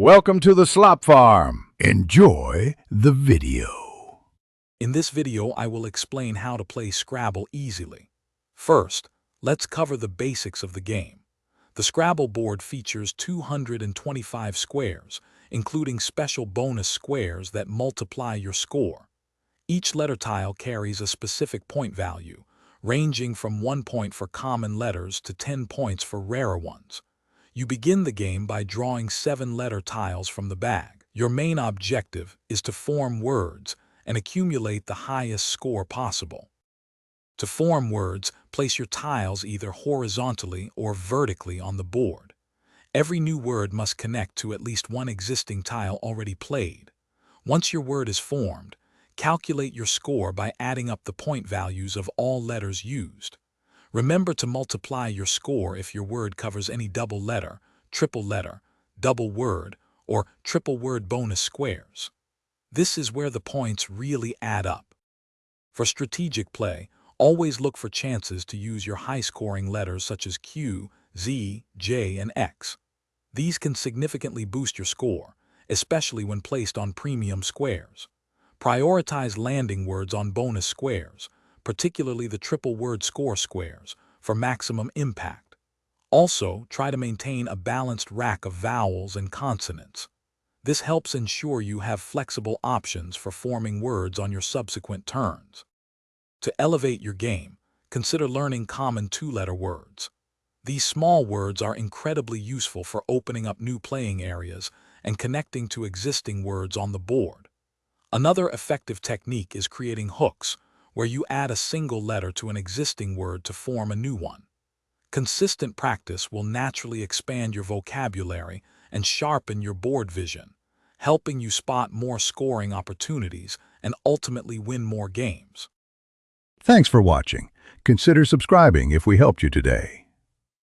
Welcome to the Slop Farm. Enjoy the video. In this video, I will explain how to play Scrabble easily. First, let's cover the basics of the game. The Scrabble board features 225 squares, including special bonus squares that multiply your score. Each letter tile carries a specific point value, ranging from 1 point for common letters to 10 points for rarer ones. You begin the game by drawing 7 letter tiles from the bag. Your main objective is to form words and accumulate the highest score possible. To form words, place your tiles either horizontally or vertically on the board. Every new word must connect to at least one existing tile already played. Once your word is formed, calculate your score by adding up the point values of all letters used. Remember to multiply your score if your word covers any double letter, triple letter, double word, or triple word bonus squares. This is where the points really add up. For strategic play, always look for chances to use your high-scoring letters such as Q, Z, J, and X. These can significantly boost your score, especially when placed on premium squares. Prioritize landing words on bonus squares, particularly the triple word score squares, for maximum impact. Also, try to maintain a balanced rack of vowels and consonants. This helps ensure you have flexible options for forming words on your subsequent turns. To elevate your game, consider learning common 2-letter words. These small words are incredibly useful for opening up new playing areas and connecting to existing words on the board. Another effective technique is creating hooks, where you add a single letter to an existing word to form a new one. Consistent practice will naturally expand your vocabulary and sharpen your board vision, helping you spot more scoring opportunities and ultimately win more games. Thanks for watching. Consider subscribing if we helped you today.